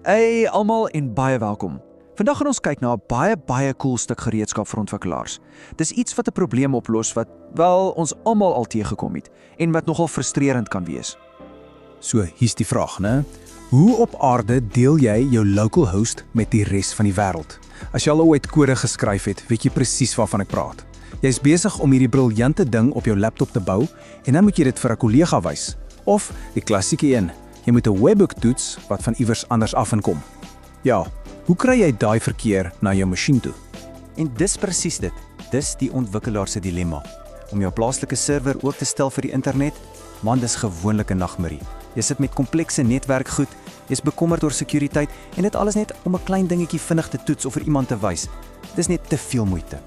Hey almal en baie welkom. Vandag gaan ons kyk na 'n baie cool stuk gereedskap vir ontwikkelaars. Dis iets wat 'n probleem oplos wat wel ons almal al teëgekom het en wat nogal frustrerend kan wees. So, hier's die vraag, né? Hoe op aarde deel jy jou local host met die res van die wêreld? As jy al ooit kode geskryf het, weet jy presies waarvan ek praat. Jy's besig om hierdie briljante ding op jou laptop te bou en dan moet jy dit vir 'n kollega wys. Of die klassieke een, jy moet 'n webhook toets wat van iewers anders af inkom. Ja, hoe kry jy daai verkeer na jou masjien toe? En dis presies dit. Dis die ontwikkelaar se dilemma. Om jou plaaslike server oop te stel vir die internet, man, dis gewoonlik 'n nagmerrie. Jy sit met komplekse netwerkgoed, jy's bekommerd oor sekuriteit en dit alles net om 'n klein dingetjie vinnig te toets of vir iemand te wys. Dis net te veel moeite.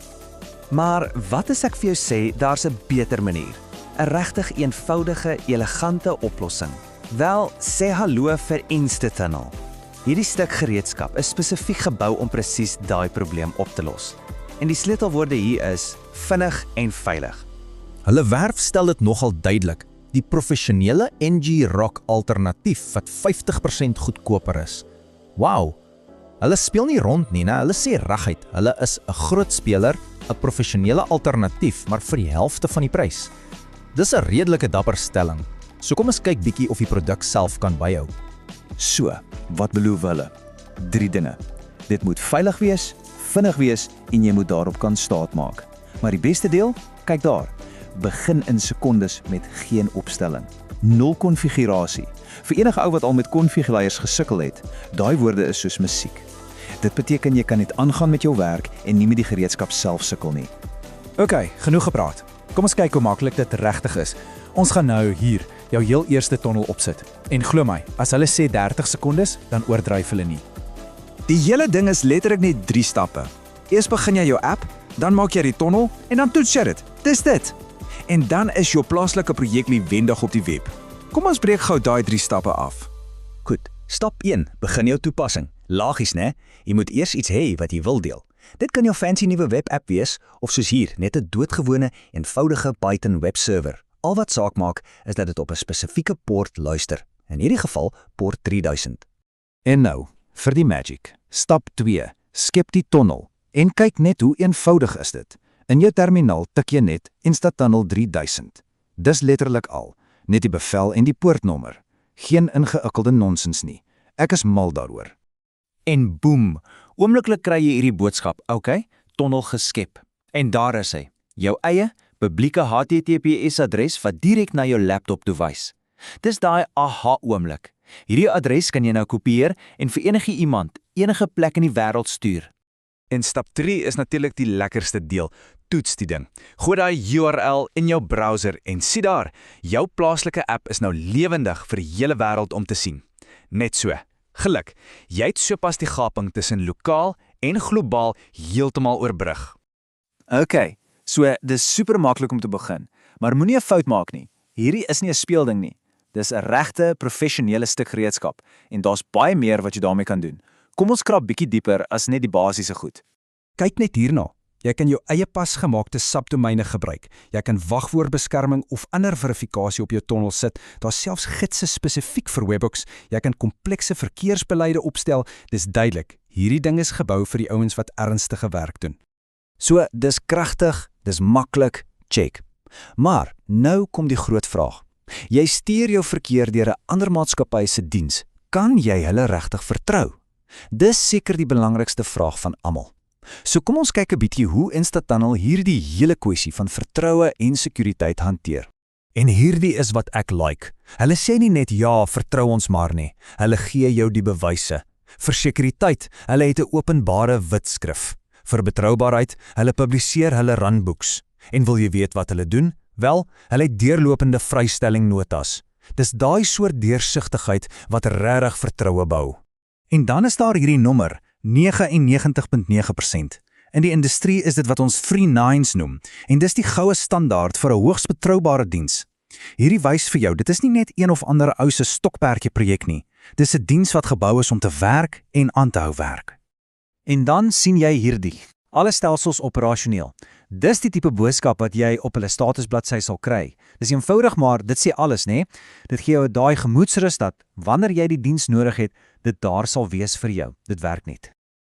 Maar wat as ek vir jou sê, daar's 'n beter manier? 'n Regtig eenvoudige, elegante oplossing. Wel, sê hallo vir Instatunnel. Hierdie stuk gereedskap is spesifiek gebou om presies daai probleem op te los. En die sleutelwoorde hier is vinnig en veilig. Hulle werf stel dit nogal duidelik. Die professionele NG-Rock alternatief wat 50% goedkoper is. Wow, hulle speel nie rond nie, né? Hulle sê reguit, hulle is 'n groot speler, 'n professionele alternatief, maar vir die helfte van die prys. Dis 'n redelike dapper stelling. So kom ons kyk bietjie of die produk self kan byhou. So, wat beloof hulle? 3 dinge. Dit moet veilig wees, vinnig wees en jy moet daarop kan staatmaak. Maar die beste deel? Kyk daar. Begin in sekondes met geen opstelling. 0 konfigurasie. Vir enige ou wat al met konfiguleiers gesukkel het, daai woorde is soos musiek. Dit beteken jy kan net aangaan met jou werk en nie met die gereedskap self sukkel nie. OK, genoeg gepraat. Kom ons kyk hoe maklik dit regtig is. Ons gaan nou hier jou heel eerste tonnel opsit. En glo my, as hulle sê 30 sekondes, dan oordryf hulle nie. Die hele ding is letterlik net 3 stappe. Eers begin jy jou app, dan maak jy die tonnel en dan toets jy dit. Dis dit. En dan is jou plaaslike projek lewendig op die web. Kom ons breek gou daai 3 stappe af. Goed, stap 1, begin jou toepassing. Lagies, né? Jy moet eers iets hê wat jy wil deel. Dit kan jou fancy nuwe webapp wees, of soos hier, net 'n doodgewone, eenvoudige Python webserver. Al wat saak maak, is dat dit op 'n spesifieke poort luister. In hierdie geval, poort 3000. En nou, vir die magic. Stap 2, skep die tonnel. En kyk net hoe eenvoudig is dit. In jou terminaal tik jy net Instatunnel 3000. Dis letterlik al, net die bevel en die poortnommer. Geen ingewikkelde nonsens nie. Ek is mal daaroor. En boem, oombliklik kry jy hierdie boodskap, OK, tonnel geskep. En daar is hy, jou eie publieke HTTPS-adres wat direk na jou laptop toe wys. Dis daai aha oomblik. Hierdie adres kan jy nou kopieer en vir enige iemand, enige plek in die wêreld stuur. En stap 3 is natuurlik die lekkerste deel. Toets die ding. Gooi daai URL in jou browser en sien daar, jou plaaslike app is nou lewendig vir die hele wêreld om te sien. Net so. Geluk, jy het sopas die gaping tussen lokaal en globaal heeltemal oorbrug. OK, so dis super maklik om te begin, maar moenie 'n fout maak nie. Hierdie is nie 'n speelding nie. Dis 'n regte professionele stuk gereedskap en daar's baie meer wat jy daarmee kan doen. Kom ons krap bietjie dieper as net die basiese goed. Kyk net hierna. Jy kan jou eie pasgemaakte subdomeine gebruik. Jy kan wagwoordbeskerming of ander verifikasie op jou tonnel sit. Daar's selfs gidse spesifiek vir webhooks. Jy kan komplekse verkeersbeleide opstel. Dis duidelik. Hierdie ding is gebou vir die ouens wat ernstige werk doen. So, dis kragtig, dis maklik, check. Maar nou kom die groot vraag. Jy stuur jou verkeer deur 'n ander maatskappy se diens. Kan jy hulle regtig vertrou? Dis seker die belangrikste vraag van almal. So kom ons kyk 'n bietjie hoe Instatunnel hierdie hele kwessie van vertroue en sekuriteit hanteer. En hierdie is wat ek like. Hulle sê nie net ja, vertrou ons maar nie. Hulle gee jou die bewyse. Vir sekuriteit, hulle het 'n openbare wit skrif. Vir betroubaarheid, hulle publiseer hulle runbooks. En wil jy weet wat hulle doen? Wel, hulle het deurlopende vrystelling notas. Dis daai soort deursigtigheid wat regtig vertroue bou. En dan is daar hierdie nommer, 99.9%. In die industrie is dit wat ons free nines noem, en dis die goue standaard vir 'n hoogs betroubare diens. Hierdie wys vir jou, dit is nie net een of ander ou se stokperdjie projek nie. Dis 'n diens wat gebou is om te werk en aan te hou werk. En dan sien jy hierdie. Alle stelsels operasioneel. Dis die tipe boodskap wat jy op hulle statusbladsy sal kry. Dis eenvoudig, maar dit sê alles, né? Dit gee jou daai gemoedsrus dat wanneer jy die diens nodig het, dit daar sal wees vir jou. Dit werk net.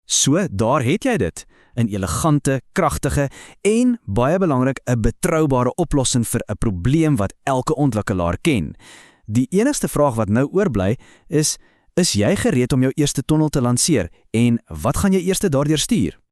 So, daar het jy dit. 'n elegante, kragtige en, baie belangrik, 'n betroubare oplossing vir 'n probleem wat elke ontwikkelaar ken. Die enigste vraag wat nou oorbly is jy gereed om jou eerste tonnel te lanseer en wat gaan jy eers daardeur stuur?